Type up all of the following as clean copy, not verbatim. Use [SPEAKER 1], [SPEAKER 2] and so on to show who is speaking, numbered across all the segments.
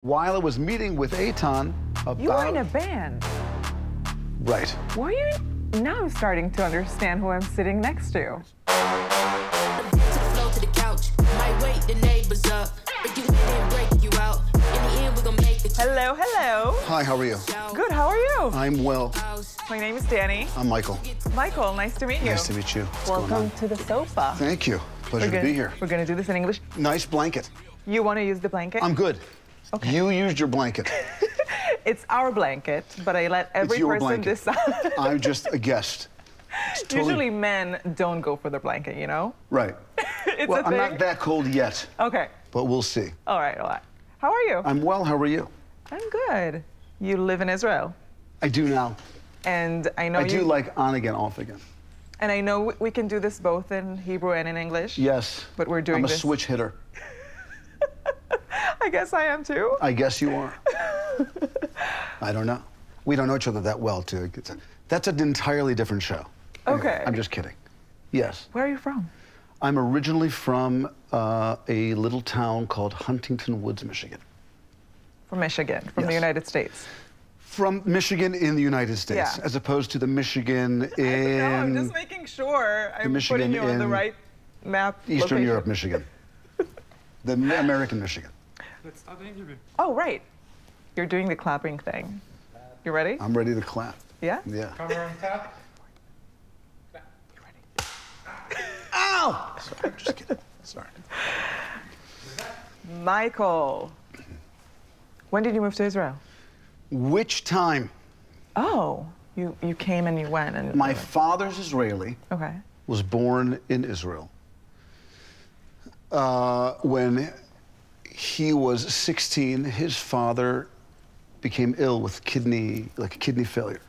[SPEAKER 1] While I was meeting with Eitan about...
[SPEAKER 2] You were in a band.
[SPEAKER 1] Right.
[SPEAKER 2] Were you? Now I'm starting to understand who I'm sitting next to. Hello, hello.
[SPEAKER 1] Hi, how are you?
[SPEAKER 2] Good, how are you?
[SPEAKER 1] I'm well.
[SPEAKER 2] My name is Danny.
[SPEAKER 1] I'm Michael.
[SPEAKER 2] Michael, nice to meet you.
[SPEAKER 1] Nice to meet you. What's going
[SPEAKER 2] Welcome
[SPEAKER 1] on?
[SPEAKER 2] to the sofa.
[SPEAKER 1] Thank you. Pleasure to be here.
[SPEAKER 2] We're gonna do this in English.
[SPEAKER 1] Nice blanket.
[SPEAKER 2] You want to use the blanket?
[SPEAKER 1] I'm good.
[SPEAKER 2] Okay.
[SPEAKER 1] You used your blanket.
[SPEAKER 2] It's our blanket, but I let every person
[SPEAKER 1] blanket.
[SPEAKER 2] decide.
[SPEAKER 1] I'm just a guest.
[SPEAKER 2] Usually men don't go for the blanket, you know?
[SPEAKER 1] Right.
[SPEAKER 2] It's
[SPEAKER 1] well,
[SPEAKER 2] a
[SPEAKER 1] I'm
[SPEAKER 2] thing.
[SPEAKER 1] not that cold yet.
[SPEAKER 2] Okay.
[SPEAKER 1] But we'll see.
[SPEAKER 2] All right, all right. How are you?
[SPEAKER 1] I'm well. How are you?
[SPEAKER 2] I'm good. You live in Israel.
[SPEAKER 1] I do now.
[SPEAKER 2] And I know
[SPEAKER 1] I do like on again, off again.
[SPEAKER 2] And I know we can do this both in Hebrew and in English.
[SPEAKER 1] Yes.
[SPEAKER 2] But we're doing
[SPEAKER 1] I'm a
[SPEAKER 2] this.
[SPEAKER 1] switch hitter.
[SPEAKER 2] I guess I am too.
[SPEAKER 1] I guess you are. I don't know. We don't know each other that well, too. That's an entirely different show.
[SPEAKER 2] Okay.
[SPEAKER 1] Anyway, I'm just kidding. Yes.
[SPEAKER 2] Where are you from?
[SPEAKER 1] I'm originally from a little town called Huntington Woods, Michigan.
[SPEAKER 2] From Michigan, from the
[SPEAKER 1] Yes.
[SPEAKER 2] United States.
[SPEAKER 1] From Michigan in the United States,
[SPEAKER 2] Yeah.
[SPEAKER 1] as opposed to the Michigan in...
[SPEAKER 2] No, I'm just making sure I'm
[SPEAKER 1] Michigan
[SPEAKER 2] putting you on the
[SPEAKER 1] in
[SPEAKER 2] right map.
[SPEAKER 1] Eastern
[SPEAKER 2] location.
[SPEAKER 1] Europe, Michigan. The American Michigan.
[SPEAKER 3] Let's start the interview.
[SPEAKER 2] Oh, right. You're doing the clapping thing. You ready?
[SPEAKER 1] I'm ready to clap.
[SPEAKER 2] Yeah?
[SPEAKER 1] Yeah.
[SPEAKER 3] Camera on tap.
[SPEAKER 2] You ready?
[SPEAKER 1] Ow! Sorry, I'm just kidding. Sorry.
[SPEAKER 2] Michael, when did you move to Israel?
[SPEAKER 1] Which time?
[SPEAKER 2] Oh, you came and you went. And
[SPEAKER 1] My father's Israeli.
[SPEAKER 2] Okay.
[SPEAKER 1] Was born in Israel. When he was 16, his father became ill with kidney failure.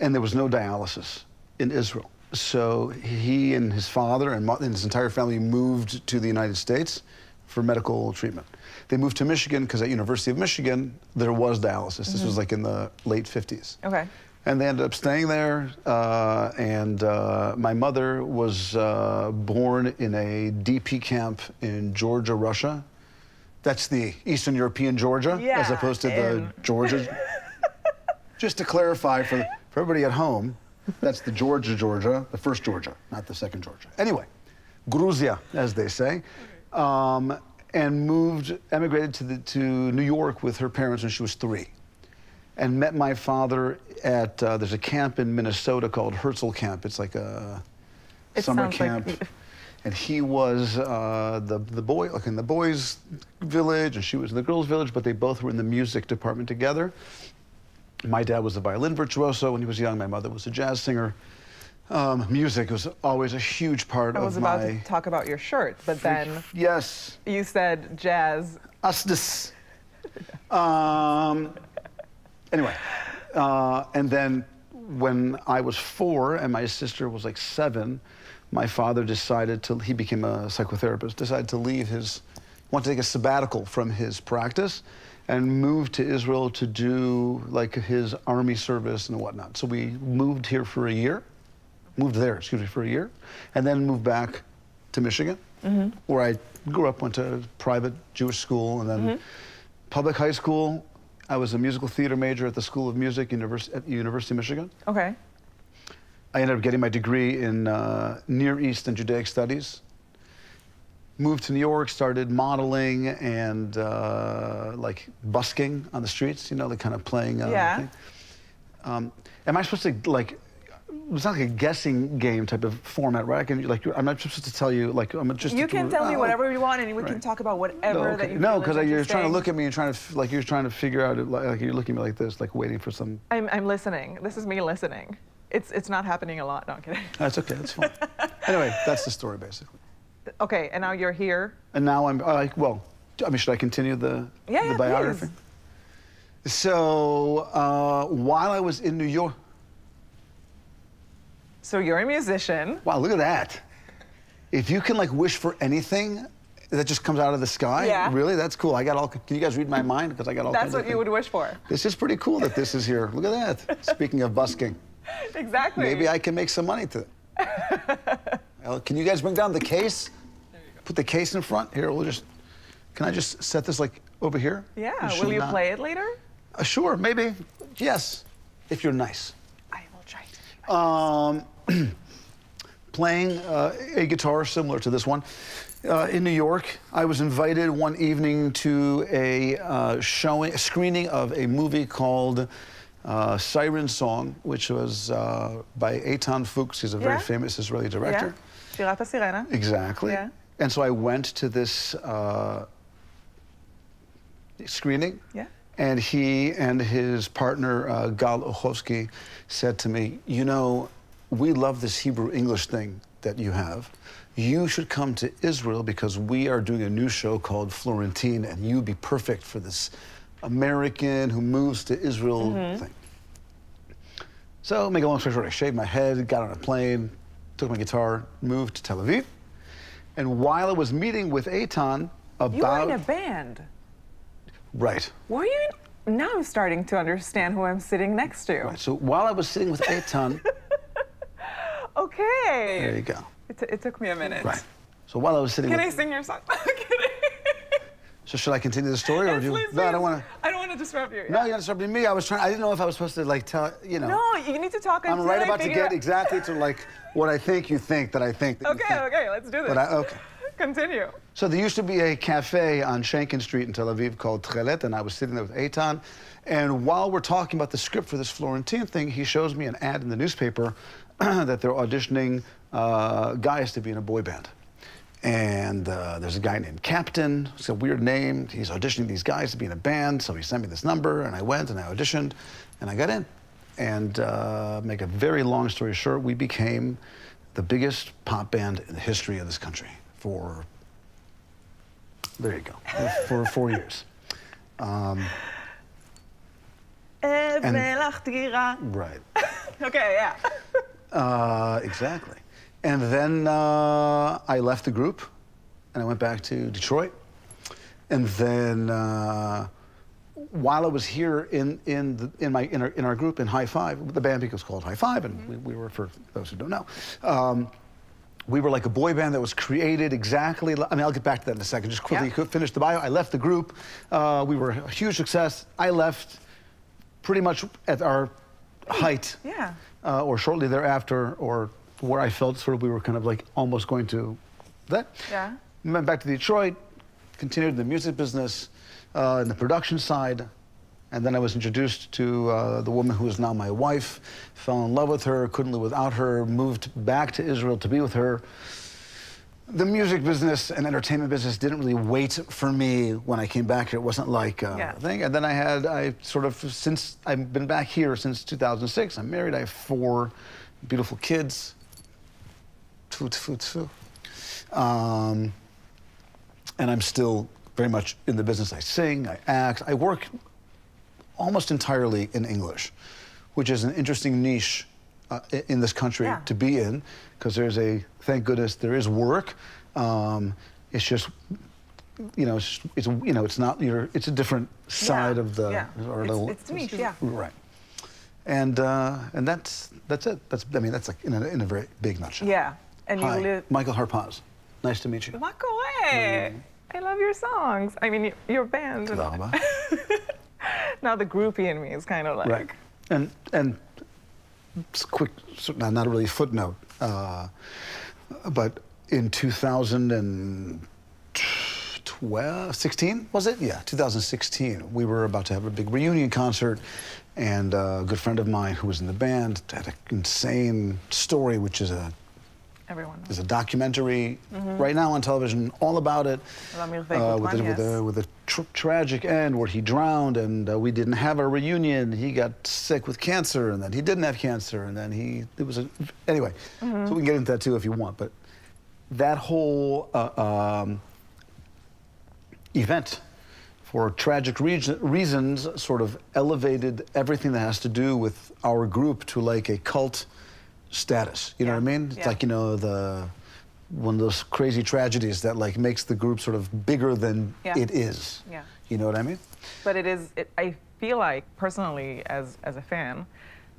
[SPEAKER 1] And there was no dialysis in Israel. So he and his father and his entire family moved to the United States for medical treatment. They moved to Michigan because at University of Michigan, there was dialysis. This was like in the late 50s.
[SPEAKER 2] Okay.
[SPEAKER 1] And they ended up staying there, and my mother was born in a DP camp in Georgia, Russia. That's the Eastern European Georgia,
[SPEAKER 2] Yeah,
[SPEAKER 1] as opposed to the Georgia. Just to clarify for everybody at home, that's the Georgia, the first Georgia, not the second Georgia. Anyway, Gruzia, as they say, and emigrated to New York with her parents when she was 3. And met my father at, there's a camp in Minnesota called Herzl Camp. It's like a summer camp. And he was the boy, like in the boys' village, and she was in the girls' village, but they both were in the music department together. My dad was a violin virtuoso when he was young. My mother was a jazz singer. Music was always a huge part of my...
[SPEAKER 2] I was about to talk about your shirt, but then...
[SPEAKER 1] Yes.
[SPEAKER 2] You said jazz.
[SPEAKER 1] Asdis. Anyway, and then when I was 4 and my sister was like 7, my father decided to, he became a psychotherapist, decided to leave wanted to take a sabbatical from his practice and moved to Israel to do like his army service and whatnot. So we moved here for a year, for a year, and then moved back to Michigan, where I grew up, went to private Jewish school, and then public high school. I was a musical theater major at the School of Music at University of Michigan.
[SPEAKER 2] Okay.
[SPEAKER 1] I ended up getting my degree in Near East and Judaic Studies. Moved to New York, started modeling and like busking on the streets, you know, like kind of playing.
[SPEAKER 2] Yeah.
[SPEAKER 1] Am I supposed to like? It's not like a guessing game type of format, right? I can I'm not supposed to tell you like I'm just.
[SPEAKER 2] You can tell me whatever you want, and we can talk about whatever that you.
[SPEAKER 1] No,
[SPEAKER 2] because
[SPEAKER 1] you're trying to look at me and trying to figure out like you're looking at me like this, like waiting for some.
[SPEAKER 2] I'm listening. This is me listening. It's not happening a lot. No, I'm kidding.
[SPEAKER 1] That's okay. That's fine. Anyway, that's the story basically.
[SPEAKER 2] Okay, and now you're here.
[SPEAKER 1] And now I'm well. I mean, should I continue the biography?
[SPEAKER 2] Please.
[SPEAKER 1] So while I was in New York.
[SPEAKER 2] So you're a musician.
[SPEAKER 1] Wow, look at that. If you can like wish for anything that just comes out of the sky,
[SPEAKER 2] Yeah.
[SPEAKER 1] Really, that's cool. Can you guys read my mind? Because I got all
[SPEAKER 2] That's
[SPEAKER 1] kinds of
[SPEAKER 2] what you would wish for.
[SPEAKER 1] This is pretty cool that this is here. Look at that. Speaking of busking.
[SPEAKER 2] Exactly.
[SPEAKER 1] Maybe I can make some money to it. Can you guys bring down the case?
[SPEAKER 2] There you go.
[SPEAKER 1] Put the case in front. Here, can I just set this like, over here.
[SPEAKER 2] Yeah,
[SPEAKER 1] You
[SPEAKER 2] will
[SPEAKER 1] should
[SPEAKER 2] you
[SPEAKER 1] not-
[SPEAKER 2] play it later?
[SPEAKER 1] Sure, maybe. Yes, if you're nice.
[SPEAKER 2] I will try to.
[SPEAKER 1] Playing a guitar similar to this one. In New York, I was invited one evening to a screening of a movie called Siren Song, which was by Eitan Fuchs. He's a very
[SPEAKER 2] Yeah.
[SPEAKER 1] famous Israeli director.
[SPEAKER 2] Yeah. שירת הסירנה.
[SPEAKER 1] Exactly.
[SPEAKER 2] Yeah.
[SPEAKER 1] And so I went to this screening.
[SPEAKER 2] Yeah.
[SPEAKER 1] And he and his partner, Gal Ochovsky, said to me, you know, we love this Hebrew-English thing that you have. You should come to Israel because we are doing a new show called Florentine, and you'd be perfect for this American who moves to Israel thing. So, make a long story short, I shaved my head, got on a plane, took my guitar, moved to Tel Aviv. And while I was meeting with Eitan about...
[SPEAKER 2] You were in a band.
[SPEAKER 1] Right.
[SPEAKER 2] Were you? Now I'm starting to understand who I'm sitting next to.
[SPEAKER 1] Right. So while I was sitting with Eitan...
[SPEAKER 2] Okay.
[SPEAKER 1] There you go.
[SPEAKER 2] It took me a minute.
[SPEAKER 1] Right. So while I was sitting
[SPEAKER 2] Can I
[SPEAKER 1] with...
[SPEAKER 2] sing your song? Kidding.
[SPEAKER 1] So should I continue the story, or
[SPEAKER 2] Yes,
[SPEAKER 1] do you...
[SPEAKER 2] please,
[SPEAKER 1] No, I
[SPEAKER 2] please.
[SPEAKER 1] don't want to...
[SPEAKER 2] I don't want to disrupt you.
[SPEAKER 1] No, you're interrupting me. I didn't know if I was supposed to, like, tell, you know...
[SPEAKER 2] No, you need to talk
[SPEAKER 1] I'm
[SPEAKER 2] until
[SPEAKER 1] right
[SPEAKER 2] I
[SPEAKER 1] about to
[SPEAKER 2] figure
[SPEAKER 1] get exactly to, like, what I think you think that I think that you
[SPEAKER 2] Okay,
[SPEAKER 1] think.
[SPEAKER 2] okay, let's do this.
[SPEAKER 1] But okay.
[SPEAKER 2] Continue.
[SPEAKER 1] So there used to be a cafe on Shankin Street in Tel Aviv called Tchelet, and I was sitting there with Eitan. And while we're talking about the script for this Florentine thing, he shows me an ad in the newspaper that they're auditioning guys to be in a boy band. And there's a guy named Captain. It's a weird name. He's auditioning these guys to be in a band. So he sent me this number, and I went and I auditioned, and I got in. And make a very long story short, we became the biggest pop band in the history of this country for, there you go, for 4 years. Right.
[SPEAKER 2] Okay, yeah.
[SPEAKER 1] Exactly. And then I left the group, and I went back to Detroit. And then while I was here in our group in High Five, the band was called High Five, and we were, for those who don't know, we were like a boy band that was created exactly. I mean, I'll get back to that in a second. Just quickly finish the bio. I left the group. We were a huge success. I left pretty much at our height, or shortly thereafter, or where I felt sort of we were kind of like almost going to that.
[SPEAKER 2] Yeah.
[SPEAKER 1] Went back to Detroit, continued in the music business, in the production side, and then I was introduced to the woman who is now my wife, fell in love with her, couldn't live without her, moved back to Israel to be with her. The music business and entertainment business didn't really wait for me when I came back here. It wasn't like a thing. And then since I've been back here since 2006, I'm married, I have 4 beautiful kids. Tfu, tfu, tfu. And I'm still very much in the business. I sing, I act, I work almost entirely in English, which is an interesting niche in this country to be in, because there's thank goodness, there is work. It's just, you know, it's not it's a different side of the,
[SPEAKER 2] it's niche,
[SPEAKER 1] right. And that's it. I mean, that's like in a very big nutshell.
[SPEAKER 2] Yeah. And you live...
[SPEAKER 1] Michael Harpaz. Nice to meet you.
[SPEAKER 2] מה קורה? I love your songs. I mean, your band.
[SPEAKER 1] תודה רבה.
[SPEAKER 2] Now the groupie in me is kind of like...
[SPEAKER 1] Right. And it's quick, not really a footnote, but in 2016, was it? Yeah, 2016. We were about to have a big reunion concert, and a good friend of mine who was in the band had an insane story, which is there's a documentary right now on television all about it, with a tragic end where he drowned, and we didn't have a reunion. He got sick with cancer, and then he didn't have cancer, and then anyway. So we can get into that too if you want, but that whole event, for tragic reasons, sort of elevated everything that has to do with our group to like a cult status. You know what I mean? It's like, you know, one of those crazy tragedies that like makes the group sort of bigger than it is.
[SPEAKER 2] Yeah.
[SPEAKER 1] You know what I mean?
[SPEAKER 2] But I feel like, personally, as a fan,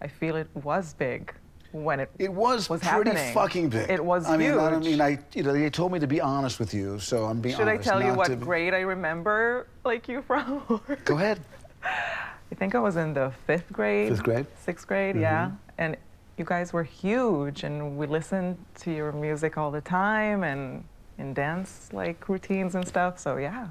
[SPEAKER 2] I feel it was big when it
[SPEAKER 1] was pretty
[SPEAKER 2] happening.
[SPEAKER 1] fucking big.
[SPEAKER 2] It was
[SPEAKER 1] huge.
[SPEAKER 2] huge.
[SPEAKER 1] They told me to be honest with you, so I'm being
[SPEAKER 2] Should
[SPEAKER 1] honest.
[SPEAKER 2] I tell you what grade I remember, like, you from?
[SPEAKER 1] Go ahead.
[SPEAKER 2] I think I was in the 5th grade.
[SPEAKER 1] 5th grade?
[SPEAKER 2] 6th grade, yeah. And you guys were huge, and we listened to your music all the time, and in dance, like, routines and stuff. So, yeah,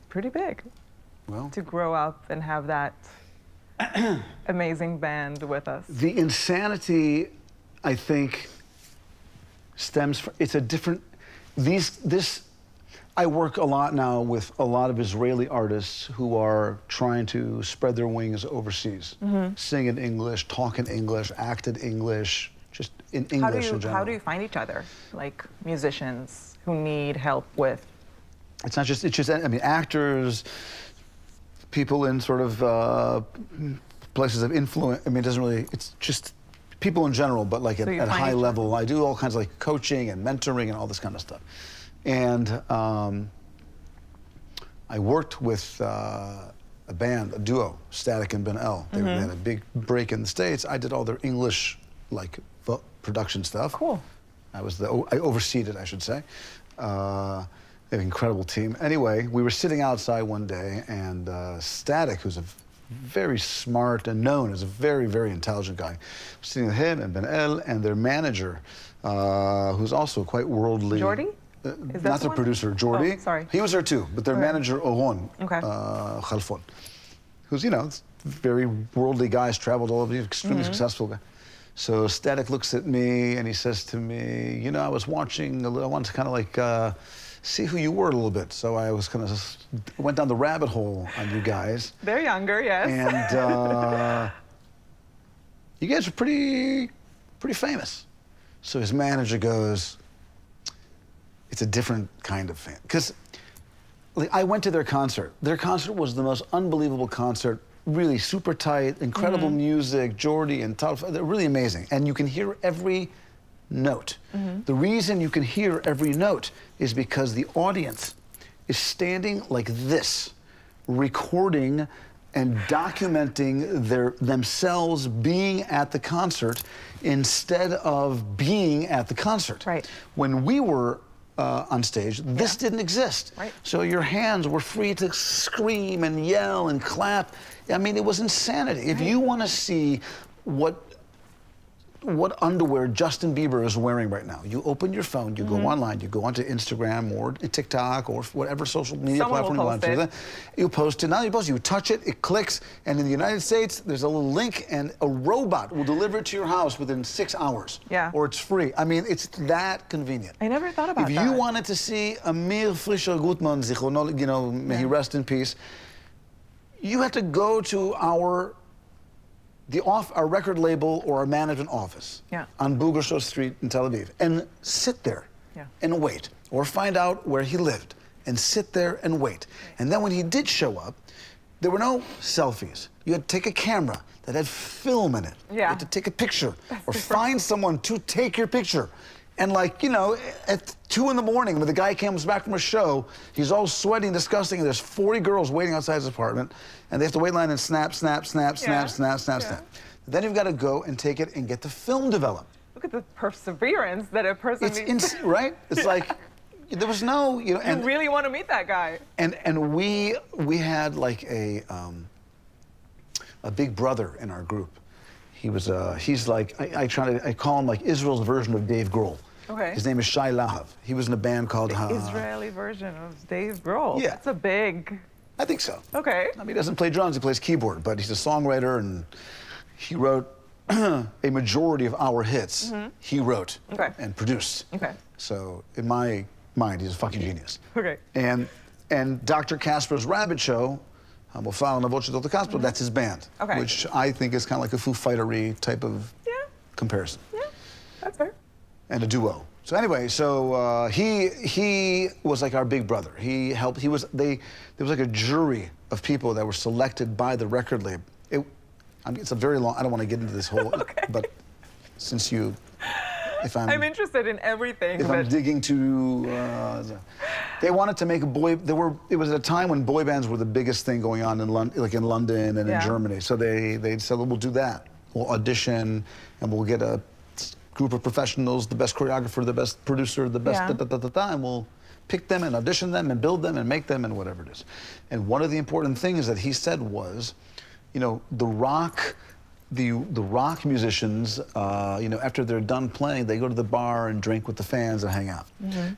[SPEAKER 2] pretty big.
[SPEAKER 1] Well,
[SPEAKER 2] to grow up and have that amazing band with us.
[SPEAKER 1] The insanity, I think, stems from, it's a different, I work a lot now with a lot of Israeli artists who are trying to spread their wings overseas. Sing in English, talk in English, act in English, just in English in general.
[SPEAKER 2] How do you find each other, like musicians who need help with?
[SPEAKER 1] It's not just, I mean, actors, people in sort of places of influence. I mean, it doesn't really, it's just people in general, but like at high level. I do all kinds of like coaching and mentoring and all this kind of stuff. And I worked with a band, a duo, Static and Ben El. They had a big break in the States. I did all their English, like, production stuff.
[SPEAKER 2] Cool.
[SPEAKER 1] I overseed it, I should say. They have an incredible team. Anyway, we were sitting outside one day, and Static, who's a very smart and known as a very, very intelligent guy, was sitting with him and Ben El and their manager, who's also quite worldly.
[SPEAKER 2] Jordy?
[SPEAKER 1] Not the producer, Jordy.
[SPEAKER 2] Oh, sorry.
[SPEAKER 1] He was there too, but their manager, Oron, Khalfon, who's, very worldly guy, traveled all over, extremely successful guy. So Static looks at me and he says to me, I was watching, I wanted to kind of like see who you were a little bit. So I was kind of, went down the rabbit hole on you guys.
[SPEAKER 2] They're younger, yes.
[SPEAKER 1] And you guys are pretty famous. So his manager goes, it's a different kind of fan. Because I went to their concert. Their concert was the most unbelievable concert, really super tight, incredible music, Jordy and Tal, they're really amazing. And you can hear every note. The reason you can hear every note is because the audience is standing like this, recording and documenting themselves being at the concert instead of being at the concert.
[SPEAKER 2] Right.
[SPEAKER 1] When we were on stage, this didn't exist. Right. So your hands were free to scream and yell and clap. I mean, it was insanity. If you want to see what underwear Justin Bieber is wearing right now, you open your phone, you go online, you go onto Instagram or TikTok or whatever social media platform you want to. You post it. Now you post it, you touch it, it clicks, and in the United States, there's a little link, and a robot will deliver it to your house within 6 hours.
[SPEAKER 2] Yeah.
[SPEAKER 1] Or it's free. I mean, it's that convenient.
[SPEAKER 2] I never thought about that.
[SPEAKER 1] If you wanted to see Amir Frischer Gutmann, may he rest in peace, you had to go to our record label or our management office on Bugershov Street in Tel Aviv and sit there and wait, or find out where he lived and sit there and wait. And then when he did show up, there were no selfies. You had to take a camera that had film in it. You had to take a picture or find someone to take your picture. And like, at 2 in the morning, when the guy comes back from a show, he's all sweaty and disgusting, and there's 40 girls waiting outside his apartment, and they have to wait in line and snap, snap, snap, snap, snap, snap, snap. Then you've got to go and take it and get the film developed.
[SPEAKER 2] Look at the perseverance that a person needs.
[SPEAKER 1] Right? It's like, there was no,
[SPEAKER 2] You really want to meet that guy.
[SPEAKER 1] And we had like a big brother in our group. He's like, I call him like Israel's version of Dave Grohl.
[SPEAKER 2] Okay.
[SPEAKER 1] His name is Shai Lahav. He was in a band called...
[SPEAKER 2] The Israeli version of Dave Grohl.
[SPEAKER 1] Yeah.
[SPEAKER 2] That's a big...
[SPEAKER 1] I think so.
[SPEAKER 2] Okay.
[SPEAKER 1] I mean, he doesn't play drums, he plays keyboard, but he's a songwriter, and he wrote a majority of our hits. He wrote and produced. Okay. So, in my mind, he's a fucking genius.
[SPEAKER 2] Okay.
[SPEAKER 1] And Dr. Casper's Rabbit Show, that's his band. Okay. Which I think is kind of like a Foo Fighter-y type of comparison.
[SPEAKER 2] Yeah, that's fair.
[SPEAKER 1] And a duo. So anyway, he was like our big brother. He helped. There was like a jury of people that were selected by the record label. It's a very long. I don't want to get into this whole. But since I'm
[SPEAKER 2] interested in everything.
[SPEAKER 1] If I'm digging too, they wanted to make a boy. It was at a time when boy bands were the biggest thing going on in London and in Germany. So they said, well, we'll do that. We'll audition and we'll get group of professionals, the best choreographer, the best producer, the best and we'll pick them and audition them and build them and make them and whatever it is. And one of the important things that he said was, you know, the rock musicians, you know, after they're done playing, they go to the bar and drink with the fans and hang out.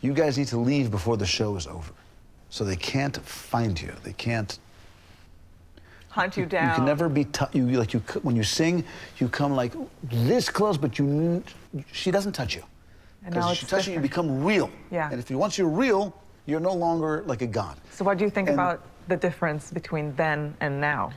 [SPEAKER 1] You guys need to leave before the show is over. So they can't find you. They can't
[SPEAKER 2] hunt you down.
[SPEAKER 1] You can never be, when you sing, you come like this close, but she doesn't touch you. Because if she touches you, you become real.
[SPEAKER 2] Yeah.
[SPEAKER 1] And once you're real, you're no longer like a god.
[SPEAKER 2] So what do you think about the difference between then and now?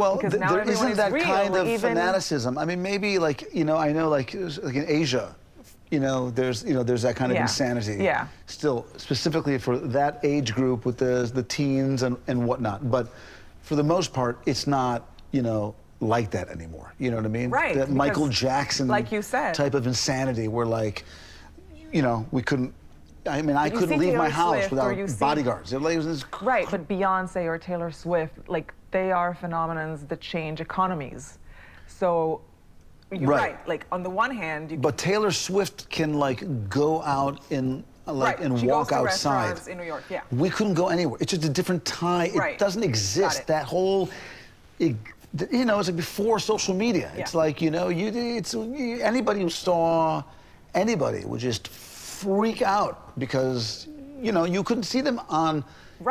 [SPEAKER 1] Well, there isn't that
[SPEAKER 2] real,
[SPEAKER 1] kind of fanaticism. I mean, maybe like, you know, I know like in Asia, you know, there's that kind of insanity.
[SPEAKER 2] Yeah.
[SPEAKER 1] Still, specifically for that age group with the teens and whatnot. But for the most part, it's not, you know, like that anymore. You know what I mean?
[SPEAKER 2] Right.
[SPEAKER 1] That Michael Jackson,
[SPEAKER 2] like you said,
[SPEAKER 1] type of insanity where like, you know, we couldn't. I mean, I couldn't leave my house without bodyguards.
[SPEAKER 2] Right, but Beyonce or Taylor Swift, like, they are phenomenons that change economies. So, you're right. Like, on the one hand,
[SPEAKER 1] but Taylor Swift can, like, go out and, and walk outside.
[SPEAKER 2] In New York, yeah.
[SPEAKER 1] We couldn't go anywhere. It's just a different time. It doesn't exist. That whole, you know, it's like before social media. It's like, you know, anybody who saw anybody would just freak out because, you know, you couldn't see them on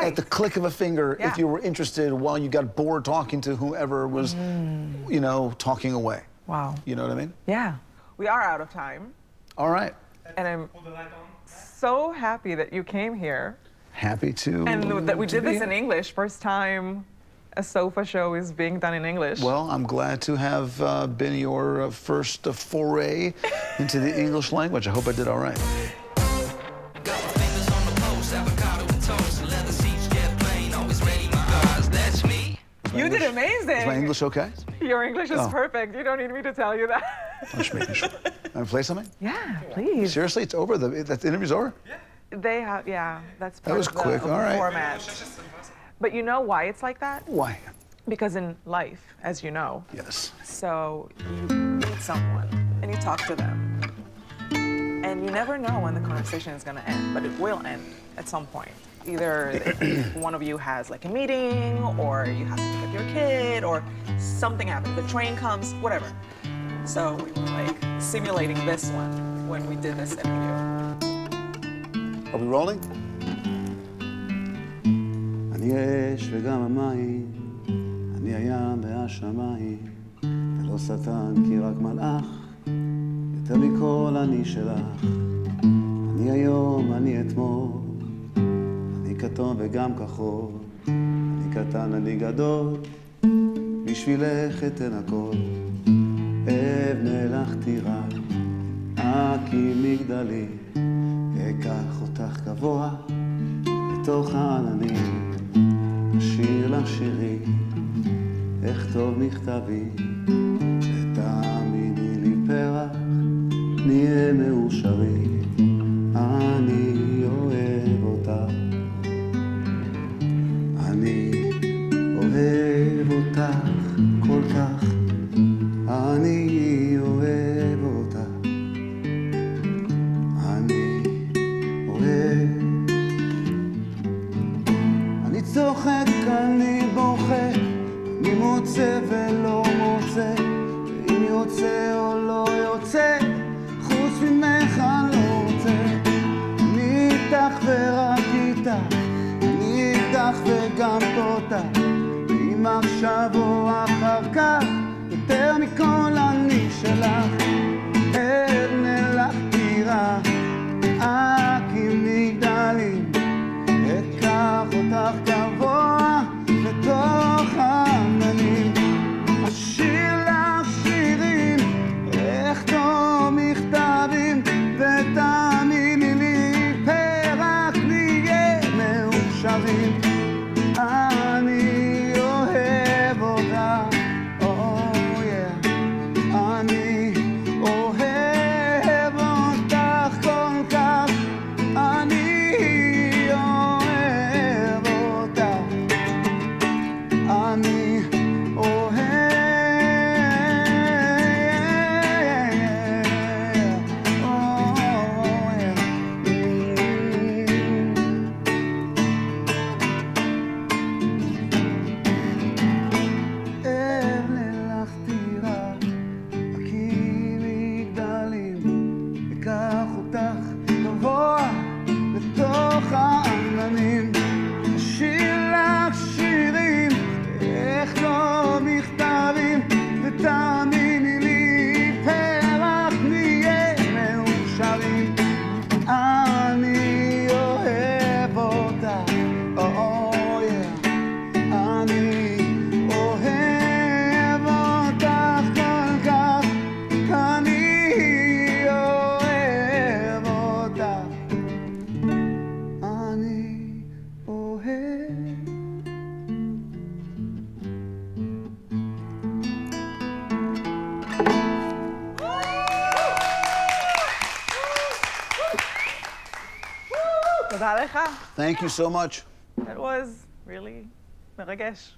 [SPEAKER 1] at the click of a finger if you were interested while you got bored talking to whoever was, you know, talking away.
[SPEAKER 2] Wow.
[SPEAKER 1] You know what I mean?
[SPEAKER 2] Yeah. We are out of time.
[SPEAKER 1] All right.
[SPEAKER 2] And I'm so happy that you came here.
[SPEAKER 1] Happy to.
[SPEAKER 2] And that we did this in English. First time a sofa show is being done in English.
[SPEAKER 1] Well, I'm glad to have been your first foray into the English language. I hope I did all right.
[SPEAKER 2] You did amazing.
[SPEAKER 1] Is my English okay?
[SPEAKER 2] Your English is perfect. You don't need me to tell you that.
[SPEAKER 1] I'm just making sure. Want to play something?
[SPEAKER 2] Yeah, please.
[SPEAKER 1] Seriously, it's over? The interview's over?
[SPEAKER 2] Yeah. They have, that's part
[SPEAKER 1] that was
[SPEAKER 2] of
[SPEAKER 1] quick.
[SPEAKER 2] The
[SPEAKER 1] all right.
[SPEAKER 2] format. But you know why it's like that?
[SPEAKER 1] Why?
[SPEAKER 2] Because in life, as you know.
[SPEAKER 1] Yes.
[SPEAKER 2] So you meet someone and you talk to them. And you never know when the conversation is going to end, but it will end at some point. Either one of you has like a meeting, or you have to pick up your kid, or something happens, the train comes, whatever. So we were like simulating this one when we did this interview.
[SPEAKER 1] Are we rolling?
[SPEAKER 4] אני האש וגם המים, אני הים והשמיים, ולא שטן כי רק מלאך, יותר מכל אני שלך. אני היום, אני אתמול, אני כתום וגם כחול, אני קטן, אני גדול, בשבילך אתן הכל. אבנה לך טירה, אקים מגדלי, אקח אותך גבוה, בתוך העננים, אשיר לך שירי, אכתוב מכתבי, ותאמיני לי פרח, נהיה מאושרים, אני אוהב אותך. אני אוהב אותך כל כך, אני אוהב אותך. אני אוהב. אני צוחק, אני בוכה, אני מוצא ולא מוצא, ואם יוצא או לא יוצא, חוץ ממך אני לא רוצה. אני איתך ורק איתך, אני איתך וגם תודה, ואם עכשיו או אחר כך, יותר מכל אני שלך. אבנה לך טירה, אקים מגדלים, אקח אותך גבוה לתוך העננים, אשיר לך שירים, אכתוב מכתבים, ותאמיני לי פרח נהיה מאושרים. אני אוהב אותך, oh yeah, אני
[SPEAKER 2] תודה לך.
[SPEAKER 1] Thank you so much.
[SPEAKER 2] That was really מרגש.